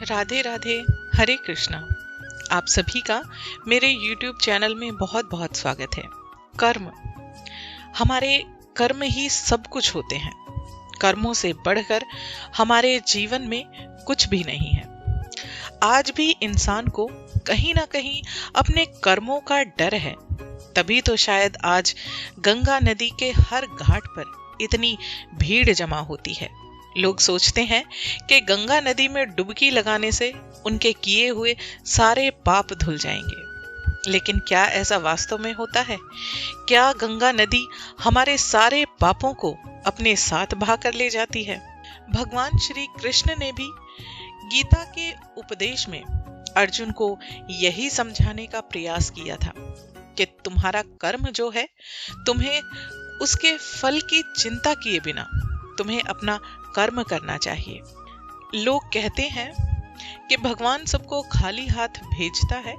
राधे राधे। हरे कृष्णा। आप सभी का मेरे YouTube चैनल में बहुत बहुत स्वागत है। कर्म, हमारे कर्म ही सब कुछ होते हैं। कर्मों से बढ़कर हमारे जीवन में कुछ भी नहीं है। आज भी इंसान को कहीं ना कहीं अपने कर्मों का डर है। तभी तो शायद आज गंगा नदी के हर घाट पर इतनी भीड़ जमा होती है। लोग सोचते हैं कि गंगा नदी में डुबकी लगाने से उनके किए हुए सारे पाप धुल जाएंगे। लेकिन क्या ऐसा वास्तव में होता है? क्या गंगा नदी हमारे सारे पापों को अपने साथ बहा कर ले जाती है? भगवान श्री कृष्ण ने भी गीता के उपदेश में अर्जुन को यही समझाने का प्रयास किया था कि तुम्हारा कर्म जो है, तुम्हें उसके फल की चिंता किए बिना तुम्हें अपना कर्म करना चाहिए। लोग कहते हैं कि भगवान सबको खाली हाथ भेजता है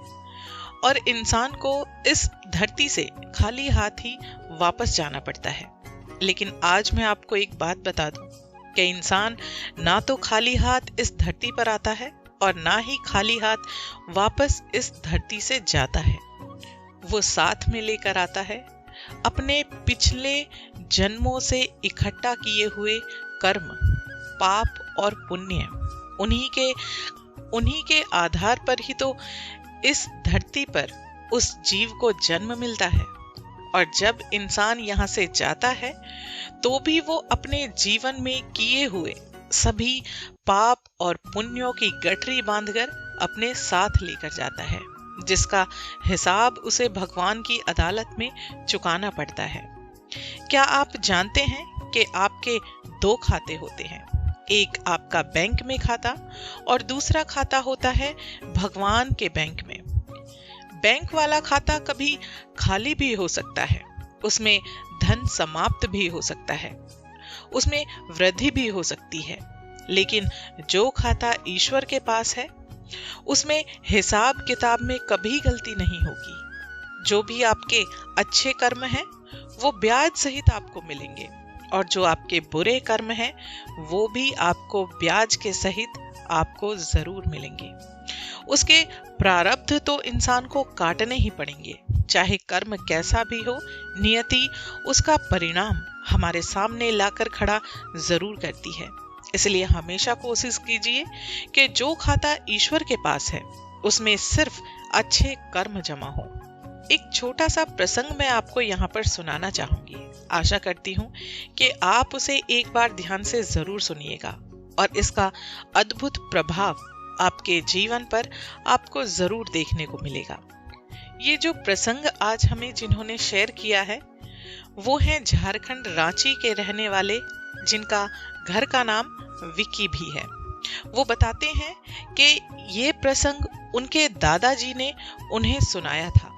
और इंसान को इस धरती से खाली हाथ ही वापस जाना पड़ता है। लेकिन आज मैं आपको एक बात बता दूं कि इंसान ना तो खाली हाथ इस धरती पर आता है और ना ही खाली हाथ वापस इस धरती से जाता है। वो साथ में लेकर आता है अपने पिछले जन्मों से इकट्ठा किए हुए कर्म, पाप और पुण्य। उन्हीं के आधार पर ही तो इस धरती पर उस जीव को जन्म मिलता है। और जब इंसान यहाँ से जाता है तो भी वो अपने जीवन में किए हुए सभी पाप और पुण्यों की गठरी बांधकर अपने साथ लेकर जाता है, जिसका हिसाब उसे भगवान की अदालत में चुकाना पड़ता है। क्या आप जानते हैं कि आपके दो खाते होते हैं? एक आपका बैंक में खाता और दूसरा खाता होता है भगवान के बैंक में। बैंक वाला खाता कभी खाली भी हो सकता है, उसमें धन समाप्त भी हो सकता है, उसमें वृद्धि भी हो सकती है। लेकिन जो खाता ईश्वर के पास है, उसमें हिसाब किताब में कभी गलती नहीं होगी। जो भी आपके अच्छे कर्म हैं, वो ब्याज सहित आपको मिलेंगे, और जो आपके बुरे कर्म हैं, वो भी आपको ब्याज के सहित आपको जरूर मिलेंगे। उसके प्रारब्ध तो इंसान को काटने ही पड़ेंगे। चाहे कर्म कैसा भी हो, नियति उसका परिणाम हमारे सामने लाकर खड़ा जरूर करती है। इसलिए हमेशा कोशिश कीजिए कि जो खाता ईश्वर के पास है, उसमें सिर्फ अच्छे कर्म जमा हो। एक छोटा सा प्रसंग मैं आपको यहाँ पर सुनाना चाहूंगी। आशा करती हूँ कि आप उसे एक बार ध्यान से जरूर सुनिएगा और इसका अद्भुत प्रभाव आपके जीवन पर आपको जरूर देखने को मिलेगा। ये जो प्रसंग आज हमें जिन्होंने शेयर किया है, वो हैं झारखंड रांची के रहने वाले, जिनका घर का नाम विकी भी है। वो बताते हैं कि ये प्रसंग उनके दादाजी ने उन्हें सुनाया था।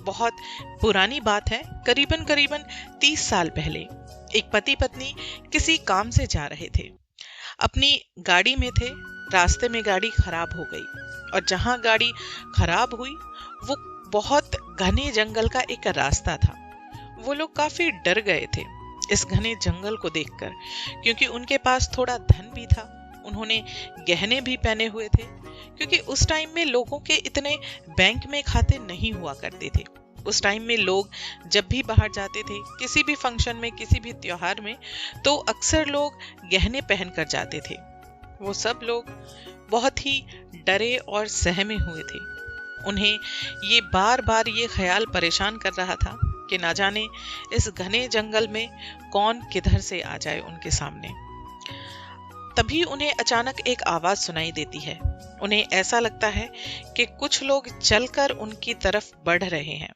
बहुत पुरानी बात है, करीबन 30 साल पहले एक पति पत्नी किसी काम से जा रहे थे। अपनी गाड़ी में थे, रास्ते में गाड़ी खराब हो गई और जहां गाड़ी खराब हुई वो बहुत घने जंगल का एक रास्ता था। वो लोग काफी डर गए थे इस घने जंगल को देखकर, क्योंकि उनके पास थोड़ा धन भी था। उन्होंने गहने भी पहने हुए थे, क्योंकि उस टाइम में लोगों के इतने बैंक में खाते नहीं हुआ करते थे। उस टाइम में लोग जब भी बाहर जाते थे, किसी भी फंक्शन में, किसी भी त्योहार में, तो अक्सर लोग गहने पहन कर जाते थे। वो सब लोग बहुत ही डरे और सहमे हुए थे। उन्हें ये बार बार ये ख्याल परेशान कर रहा था कि ना जाने इस घने जंगल में कौन किधर से आ जाए उनके सामने। तभी उन्हें अचानक एक आवाज सुनाई देती है। उन्हें ऐसा लगता है कि कुछ लोग चलकर उनकी तरफ बढ़ रहे हैं।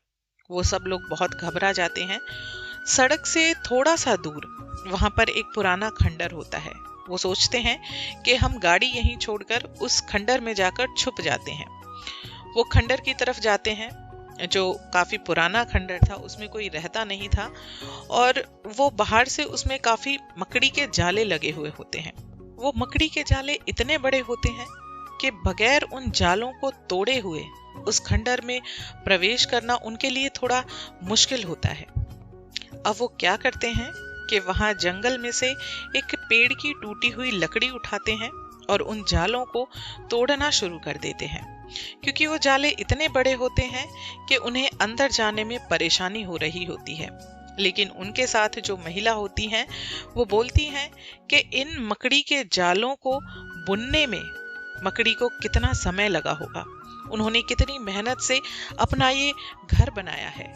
वो सब लोग बहुत घबरा जाते हैं। सड़क से थोड़ा सा दूर वहां पर एक पुराना खंडर होता है। वो सोचते हैं कि हम गाड़ी यहीं छोड़कर उस खंडर में जाकर छुप जाते हैं। वो खंडर की तरफ जाते हैं, जो काफी पुराना खंडर था, उसमें कोई रहता नहीं था और वो बाहर से उसमें काफी मकड़ी के जाले लगे हुए होते हैं। वो मकड़ी के जाले इतने बड़े होते हैं कि बगैर उन जालों को तोड़े हुए उस खंडर में प्रवेश करना उनके लिए थोड़ा मुश्किल होता है। अब वो क्या करते हैं कि वहां जंगल में से एक पेड़ की टूटी हुई लकड़ी उठाते हैं और उन जालों को तोड़ना शुरू कर देते हैं, क्योंकि वो जाले इतने बड़े होते हैं कि उन्हें अंदर जाने में परेशानी हो रही होती है। लेकिन उनके साथ जो महिला होती हैं वो बोलती हैं कि इन मकड़ी के जालों को बुनने में मकड़ी को कितना समय लगा होगा, उन्होंने कितनी मेहनत से अपना ये घर बनाया है,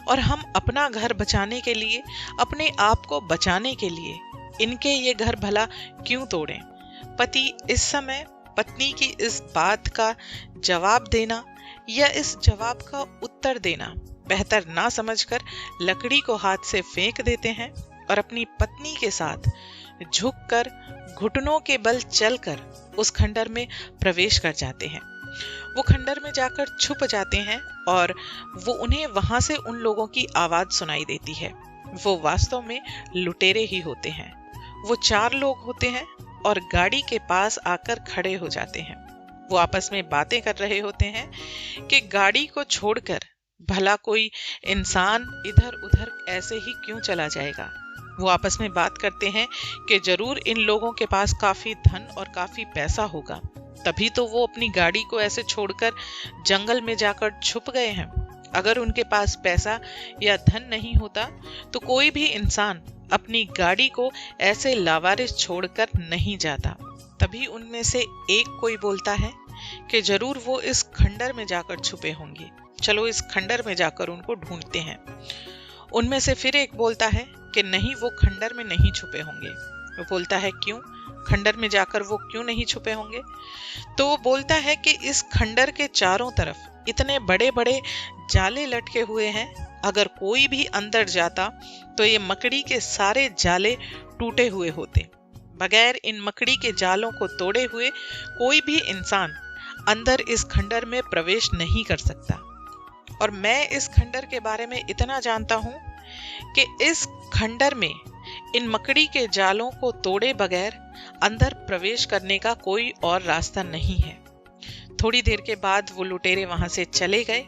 और हम अपना घर बचाने के लिए, अपने आप को बचाने के लिए इनके ये घर भला क्यों तोड़ें। पति इस समय पत्नी की इस बात का जवाब देना या इस जवाब का उत्तर देना बेहतर ना समझकर लकड़ी को हाथ से फेंक देते हैं और अपनी पत्नी के साथ झुककर घुटनों के बल चलकर उस खंडर में प्रवेश कर जाते हैं। वो खंडर में जाकर छुप जाते हैं और वो उन्हें वहां से उन लोगों की आवाज सुनाई देती है। वो वास्तव में लुटेरे ही होते हैं। वो 4 लोग होते हैं और गाड़ी के पास आकर खड़े हो जाते हैं। वो आपस में बातें कर रहे होते हैं कि गाड़ी को छोड़कर भला कोई इंसान इधर उधर ऐसे ही क्यों चला जाएगा। वो आपस में बात करते हैं कि जरूर इन लोगों के पास काफी धन और काफी पैसा होगा, तभी तो वो अपनी गाड़ी को ऐसे छोड़कर जंगल में जाकर छुप गए हैं। अगर उनके पास पैसा या धन नहीं होता तो कोई भी इंसान अपनी गाड़ी को ऐसे लावारिस छोड़कर नहीं जाता। तभी उनमें से एक कोई बोलता है कि जरूर वो इस खंडर में जाकर छुपे होंगे, चलो इस खंडर में जाकर उनको ढूंढते हैं। उनमें से फिर एक बोलता है कि नहीं, वो खंडर में नहीं छुपे होंगे। वो बोलता है क्यों, खंडर में जाकर वो क्यों नहीं छुपे होंगे? तो वो बोलता है कि इस खंडर के चारों तरफ इतने बड़े बड़े जाले लटके हुए हैं, अगर कोई भी अंदर जाता तो ये मकड़ी के सारे जाले टूटे हुए होते। बगैर इन मकड़ी के जालों को तोड़े हुए कोई भी इंसान अंदर इस खंडर में प्रवेश नहीं कर सकता। और मैं इस खंडर के बारे में इतना जानता हूं कि इस खंडर में इन मकड़ी के जालों को तोड़े बगैर अंदर प्रवेश करने का कोई और रास्ता नहीं है। थोड़ी देर के बाद वो लुटेरे वहां से चले गए।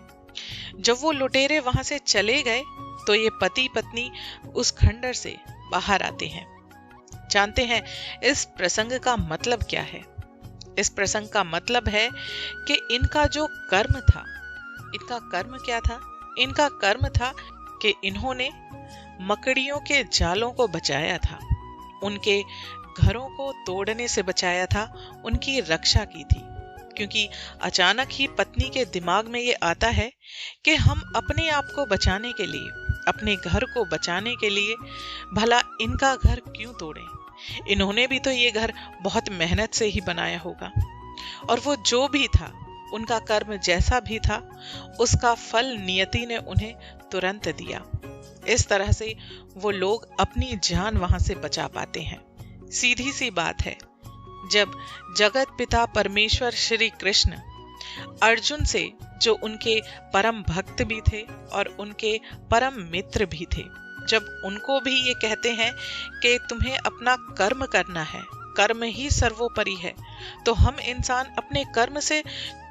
जब वो लुटेरे वहां से चले गए तो ये पति पत्नी उस खंडर से बाहर आते हैं। जानते हैं इस प्रसंग का मतलब क्या है? इस प्रसंग का मतलब है कि इनका जो कर्म था, इनका कर्म क्या था? इनका कर्म था कि इन्होंने मकड़ियों के जालों को बचाया था, उनके घरों को तोड़ने से बचाया था, उनकी रक्षा की थी। क्योंकि अचानक ही पत्नी के दिमाग में ये आता है कि हम अपने आप को बचाने के लिए, अपने घर को बचाने के लिए भला इनका घर क्यों तोड़ें? इन्होंने भी तो ये घर बहुत मेहनत से ही बनाया होगा, और वो जो भी था, उनका कर्म जैसा भी था, उसका फल नियति ने उन्हें तुरंत दिया। इस तरह से वो लोग अपनी जान वहां से बचा पाते हैं। सीधी सी बात है, जब जगत पिता परमेश्वर श्री कृष्ण अर्जुन से, जो उनके परम भक्त भी थे और उनके परम मित्र भी थे, जब उनको भी ये कहते हैं कि तुम्हें अपना कर्म करना है, कर्म ही सर्वोपरि है, तो हम इंसान अपने कर्म से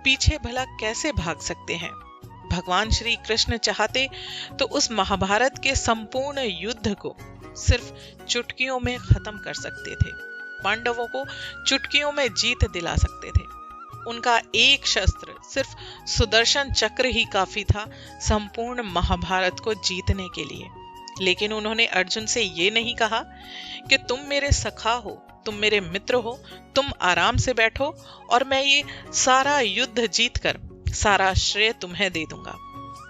पीछे भला कैसे भाग सकते हैं? भगवान श्री कृष्ण चाहते तो उस महाभारत के संपूर्ण युद्ध को सिर्फ चुटकियों में खत्म कर सकते थे। पांडवों को चुटकियों में जीत दिला सकते थे। उनका एक शस्त्र, सिर्फ सुदर्शन चक्र ही काफी था संपूर्ण महाभारत को जीतने के लिए। लेकिन उन्होंने अर्जुन से ये नहीं कहा कि तुम मेरे सखा हो, तुम मेरे मित्र हो, तुम आराम से बैठो और मैं ये सारा युद्ध जीतकर सारा श्रेय तुम्हें दे दूंगा।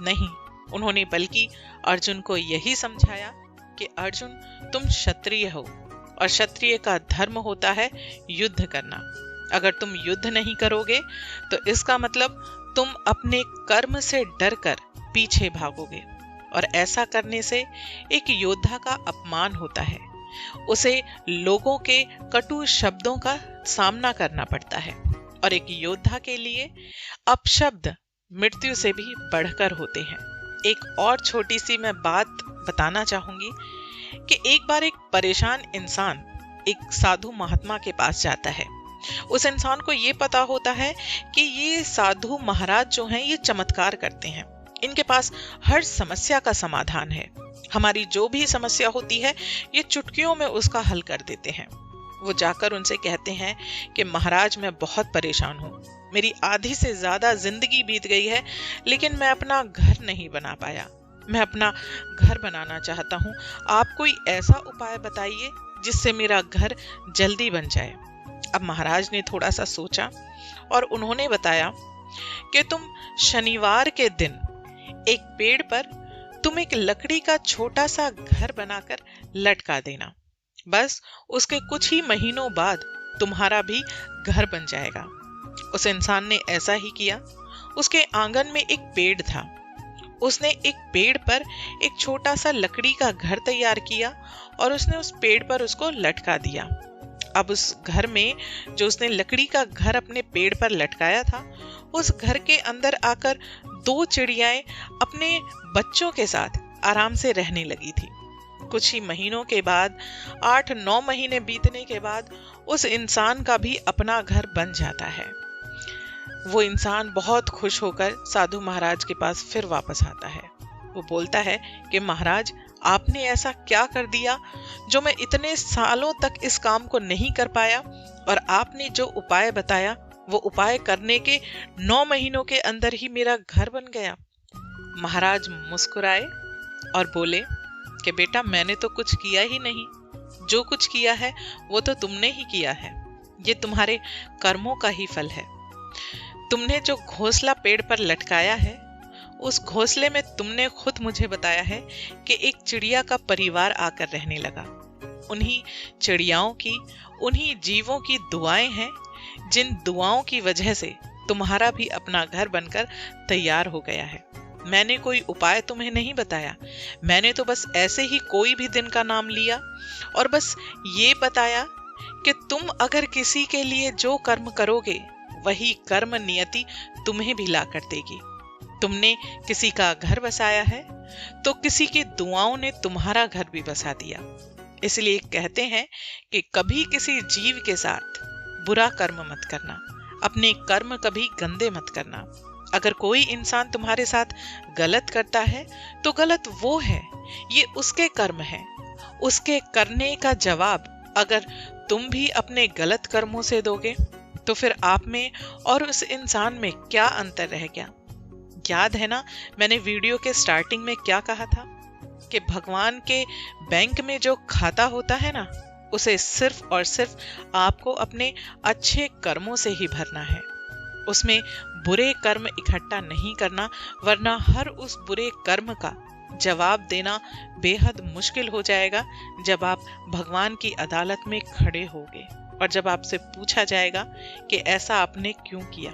नहीं, उन्होंने बल्कि अर्जुन को यही समझाया कि अर्जुन, तुम क्षत्रिय हो और क्षत्रिय का धर्म होता है युद्ध करना। अगर तुम युद्ध नहीं करोगे तो इसका मतलब तुम अपने कर्म से डरकर पीछे भागोगे, और ऐसा करने से एक योद्धा का अपमान होता है। उसे लोगों के कटु शब्दों का सामना करना पड़ता है, और एक योद्धा के लिए अपशब्द मृत्यु से भी बढ़कर होते हैं। एक और छोटी सी मैं बात बताना चाहूंगी कि एक बार एक परेशान इंसान एक साधु महात्मा के पास जाता है। उस इंसान को ये पता होता है कि ये साधु महाराज जो हैं ये चमत्कार करते हैं, इनके पास हर समस्या का समाधान है, हमारी जो भी समस्या होती है ये चुटकियों में उसका हल कर देते हैं। वो जाकर उनसे कहते हैं कि महाराज, मैं बहुत परेशान हूँ, मेरी आधी से ज्यादा जिंदगी बीत गई है, लेकिन मैं अपना घर नहीं बना पाया। मैं अपना घर बनाना चाहता हूँ, आप कोई ऐसा उपाय बताइए जिससे मेरा घर जल्दी बन जाए। अब महाराज ने थोड़ा सा सोचा और उन्होंने बताया कि तुम शनिवार के दिन एक पेड़ पर तुम एक लकड़ी का छोटा सा घर बनाकर लटका देना। बस उसके कुछ ही महीनों बाद तुम्हारा भी घर बन जाएगा। उस इंसान ने ऐसा ही किया। उसके आंगन में एक पेड़ था। उसने एक पेड़ पर एक छोटा सा लकड़ी का घर तैयार किया और उसने उस पेड़ पर उसको लटका दिया। अब उस घर में, जो उसने लकड़ी का घर अपने पेड़ पर लटकाया था, उस घर के अंदर आकर 2 चिड़ियाएं अपने बच्चों के साथ आराम से रहने लगी थी। कुछ ही महीनों के बाद, 8-9 महीने बीतने के बाद, उस इंसान का भी अपना घर बन जाता है। वो इंसान बहुत खुश होकर साधु महाराज के पास फिर वापस आता है। वो बोलता है कि महाराज, आपने ऐसा क्या कर दिया जो मैं इतने सालों तक इस काम को नहीं कर पाया, और आपने जो उपाय बताया वो उपाय करने के 9 महीनों के अंदर ही मेरा घर बन गया। महाराज मुस्कुराए और बोले कि बेटा, मैंने तो कुछ किया ही नहीं। जो कुछ किया है वो तो तुमने ही किया है। ये तुम्हारे कर्मों का ही फल है। तुमने जो घोंसला पेड़ पर लटकाया है, उस घोंसले में तुमने खुद मुझे बताया है कि एक चिड़िया का परिवार आकर रहने लगा। उन्हीं चिड़ियाओं की, उन्हीं जीवों की दुआएं हैं, जिन दुआओं की वजह से तुम्हारा भी अपना घर बनकर तैयार हो गया है। मैंने कोई उपाय तुम्हें नहीं बताया। मैंने तो बस ऐसे ही कोई भी दिन का नाम लिया और बस ये बताया कि तुम अगर किसी के लिए जो कर्म करोगे, वही कर्म नियति तुम्हें भी ला कर देगी। तुमने किसी का घर बसाया है तो किसी की दुआओं ने तुम्हारा घर भी बसा दिया। इसलिए कहते हैं कि कभी किसी जीव के साथ बुरा कर्म मत करना, अपने कर्म कभी गंदे मत करना। अगर कोई इंसान तुम्हारे साथ गलत करता है तो गलत वो है, ये उसके कर्म है। उसके करने का जवाब अगर तुम भी अपने गलत कर्मों से दोगे तो फिर आप में और उस इंसान में क्या अंतर रह गया। याद है ना, मैंने वीडियो के स्टार्टिंग में क्या कहा था कि भगवान के बैंक में जो खाता होता है ना, उसे सिर्फ और सिर्फ आपको अपने अच्छे कर्मों से ही भरना है। उसमें बुरे कर्म इकट्ठा नहीं करना, वरना हर उस बुरे कर्म का जवाब देना बेहद मुश्किल हो जाएगा जब आप भगवान की अदालत में खड़े होगे और जब आपसे पूछा जाएगा कि ऐसा आपने क्यों किया।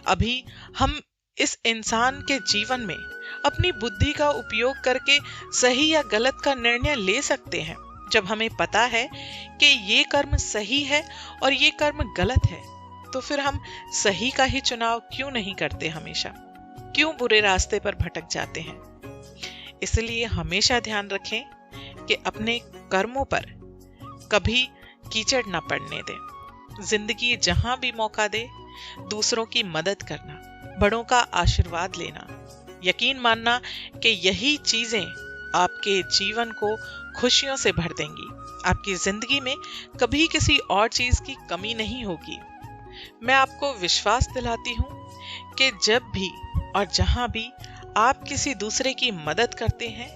अभी हम इस इंसान के जीवन में अपनी बुद्धि का उपयोग करके सही या गलत का निर्णय ले सकते हैं। जब हमें पता है कि ये कर्म सही है और ये कर्म गलत है, तो फिर हम सही का ही चुनाव क्यों नहीं करते? हमेशा क्यों बुरे रास्ते पर भटक जाते हैं? इसलिए हमेशा ध्यान रखें कि अपने कर्मों पर कभी कीचड़ न पड़ने दें। जिंदगी जहां भी मौका दे, दूसरों की मदद करना, बड़ों का आशीर्वाद लेना, यकीन मानना कि यही चीजें आपके जीवन को खुशियों से भर देंगी। आपकी जिंदगी में कभी किसी और चीज की कमी नहीं होगी। मैं आपको विश्वास दिलाती हूँ कि जब भी और जहां भी आप किसी दूसरे की मदद करते हैं,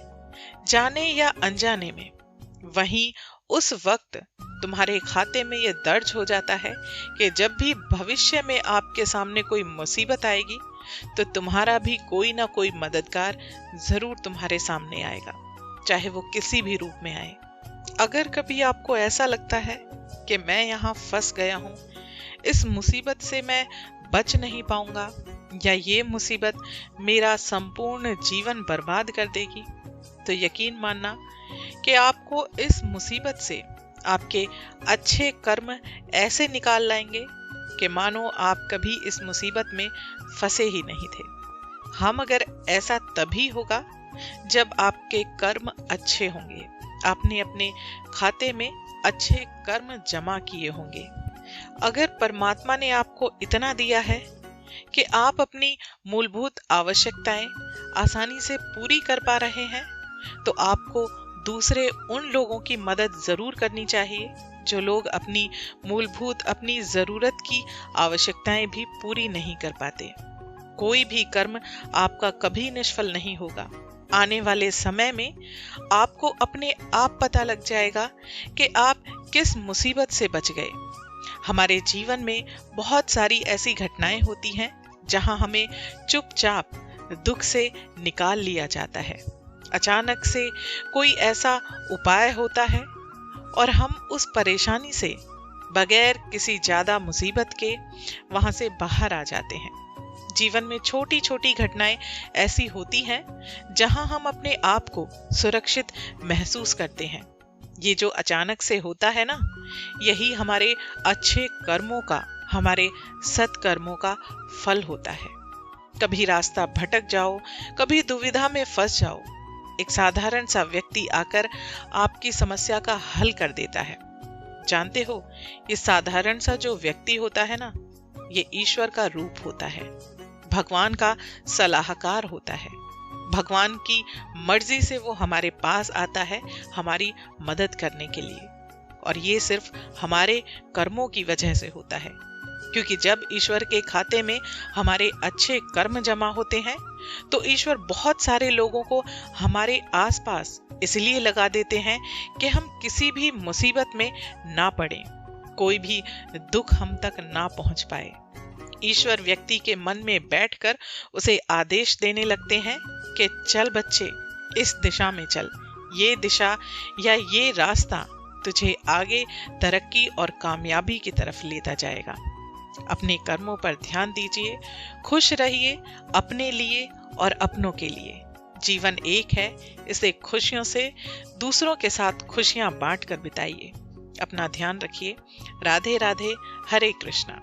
जाने या अनजाने में, वहीं उस वक्त तुम्हारे खाते में यह दर्ज हो जाता है कि जब भी भविष्य में आपके सामने कोई मुसीबत आएगी तो तुम्हारा भी कोई ना कोई मददगार जरूर तुम्हारे सामने आएगा, चाहे वो किसी भी रूप में आए। अगर कभी आपको ऐसा लगता है कि मैं यहाँ फंस गया हूँ, इस मुसीबत से मैं बच नहीं पाऊंगा, या ये मुसीबत मेरा संपूर्ण जीवन बर्बाद कर देगी, तो यकीन मानना कि आपको इस मुसीबत से आपके अच्छे कर्म ऐसे निकाल लाएंगे कि मानो आप कभी इस मुसीबत में फंसे ही नहीं थे। हम अगर ऐसा तभी होगा जब आपके कर्म अच्छे होंगे, आपने अपने खाते में अच्छे कर्म जमा किए होंगे। अगर परमात्मा ने आपको इतना दिया है कि आप अपनी मूलभूत आवश्यकताएं आसानी से पूरी कर पा रहे हैं, तो आपको दूसरे उन लोगों की मदद जरूर करनी चाहिए जो लोग अपनी मूलभूत अपनी जरूरत की आवश्यकताएं भी पूरी नहीं कर पाते। कोई भी कर्म आपका कभी निष्फल नहीं होगा। आने वाले समय में आपको अपने आप पता लग जाएगा कि आप किस मुसीबत से बच गए। हमारे जीवन में बहुत सारी ऐसी घटनाएं होती हैं जहां हमें चुपचाप दुख से निकाल लिया जाता है। अचानक से कोई ऐसा उपाय होता है और हम उस परेशानी से बगैर किसी ज्यादा मुसीबत के वहां से बाहर आ जाते हैं। जीवन में छोटी छोटी घटनाएं ऐसी होती हैं जहां हम अपने आप को सुरक्षित महसूस करते हैं। ये जो अचानक से होता है ना, यही हमारे अच्छे कर्मों का, हमारे सत्कर्मों का फल होता है। कभी रास्ता भटक जाओ, कभी दुविधा में फंस जाओ, एक साधारण सा व्यक्ति आकर आपकी समस्या का हल कर देता है। जानते हो, ये साधारण सा जो व्यक्ति होता है ना, ये ईश्वर का रूप होता है, भगवान का सलाहकार होता है। भगवान की मर्जी से वो हमारे पास आता है हमारी मदद करने के लिए, और ये सिर्फ हमारे कर्मों की वजह से होता है। क्योंकि जब ईश्वर के खाते में हमारे अच्छे कर्म जमा होते हैं तो ईश्वर बहुत सारे लोगों को हमारे आसपास इसलिए लगा देते हैं कि हम किसी भी मुसीबत में ना पड़ें, कोई भी दुख हम तक ना पहुंच पाए। ईश्वर व्यक्ति के मन में बैठकर उसे आदेश देने लगते हैं कि चल बच्चे, इस दिशा में चल, ये दिशा या ये रास्ता तुझे आगे तरक्की और कामयाबी की तरफ लेता जाएगा। अपने कर्मों पर ध्यान दीजिए, खुश रहिए अपने लिए और अपनों के लिए। जीवन एक है, इसे खुशियों से दूसरों के साथ खुशियां बांट कर बिताइए। अपना ध्यान रखिए। राधे राधे, हरे कृष्णा।